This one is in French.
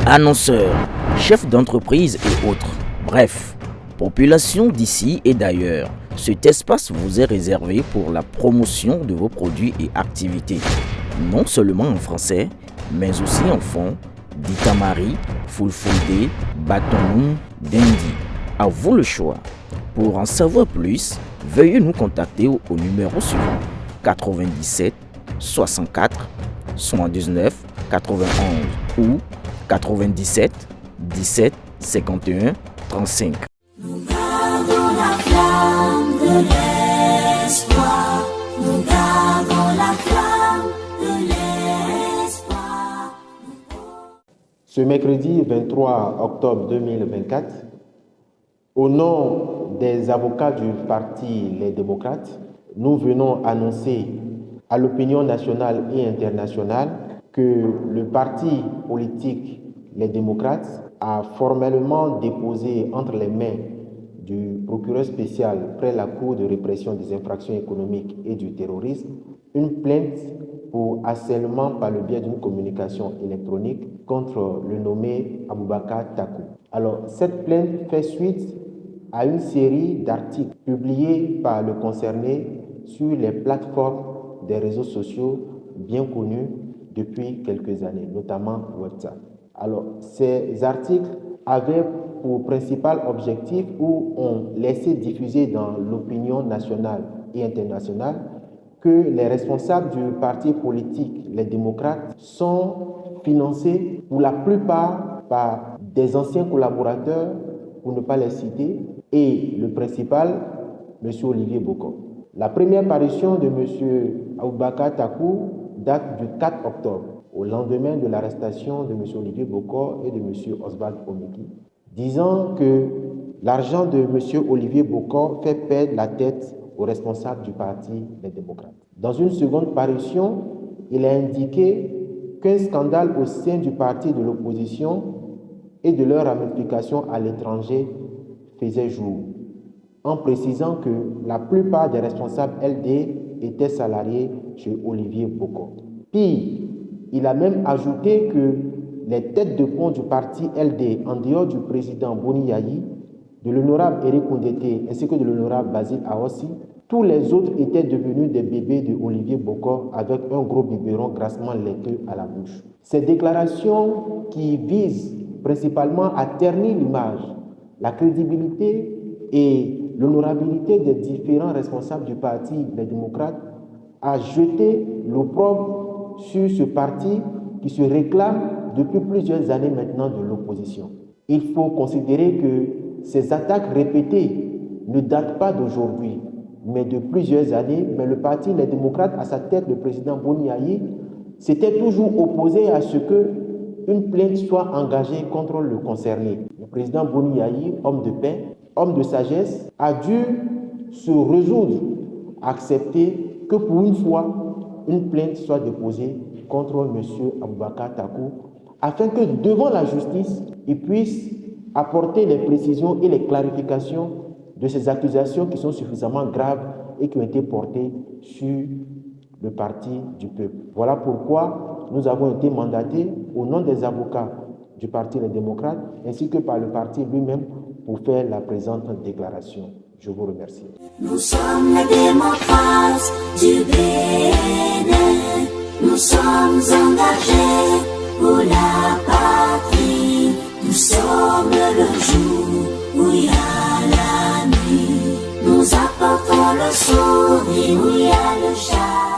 Annonceurs, chefs d'entreprise et autres. Bref, population d'ici et d'ailleurs. Cet espace vous est réservé pour la promotion de vos produits et activités. Non seulement en français, mais aussi en fond, Ditamari, Fulfulde, Batonou, Dendi. À vous le choix. Pour en savoir plus, veuillez nous contacter au numéro suivant 97 64 79 91 ou 97 17 51 35. Nous gardons la flamme de l'espoir. Nous gardons la flamme de l'espoir. Ce mercredi 23 octobre 2024, au nom des avocats du parti Les Démocrates, nous venons annoncer à l'opinion nationale et internationale que le parti politique Les Démocrates a formellement déposé entre les mains du procureur spécial près la Cour de répression des infractions économiques et du terrorisme une plainte pour harcèlement par le biais d'une communication électronique contre le nommé Aboubakar Takou. Alors, cette plainte fait suite à une série d'articles publiés par le concerné sur les plateformes des réseaux sociaux bien connus depuis quelques années, notamment WhatsApp. Alors, ces articles avaient pour principal objectif ou ont laissé diffuser dans l'opinion nationale et internationale que les responsables du parti politique, les démocrates, sont financés pour la plupart par des anciens collaborateurs, pour ne pas les citer, et le principal, M. Olivier Bokor. La première parution de M. Aboubakar Takou date du 4 octobre, au lendemain de l'arrestation de M. Olivier Bokor et de M. Oswald Omiki, disant que l'argent de M. Olivier Bokor fait perdre la tête aux responsables du parti Les Démocrates. Dans une seconde parution, il a indiqué qu'un scandale au sein du parti de l'opposition et de leurs ramifications à l'étranger faisait jour, en précisant que la plupart des responsables LD étaient salariés chez Olivier Bokor. Pire, il a même ajouté que les têtes de pont du parti LD, en dehors du président Boni Yayi, de l'honorable Eric Koundété ainsi que de l'honorable Basile Aossi, tous les autres étaient devenus des bébés de Olivier Bokor avec un gros biberon grassement laiteux à la bouche. Ces déclarations qui visent principalement à ternir l'image, la crédibilité et l'honorabilité des différents responsables du parti Les Démocrates a jeté l'opprobre sur ce parti qui se réclame depuis plusieurs années maintenant de l'opposition. Il faut considérer que ces attaques répétées ne datent pas d'aujourd'hui, mais de plusieurs années. Mais le parti Les Démocrates, à sa tête, le président Boni Yayi, s'était toujours opposé à ce qu'une plainte soit engagée contre le concerné. Le président Boni Yayi, homme de paix, homme de sagesse, a dû se résoudre à accepter que pour une fois, une plainte soit déposée contre M. Aboubakar Takou, afin que devant la justice, il puisse apporter les précisions et les clarifications de ces accusations qui sont suffisamment graves et qui ont été portées sur le parti du peuple. Voilà pourquoi nous avons été mandatés au nom des avocats du parti Les Démocrates ainsi que par le parti lui-même pour faire la présente déclaration. Je vous remercie. Nous sommes les démocrates du Bénin. Nous sommes engagés pour la patrie. Nous sommes le jour où il y a la nuit. Nous apportons le sourire où il y a le chat.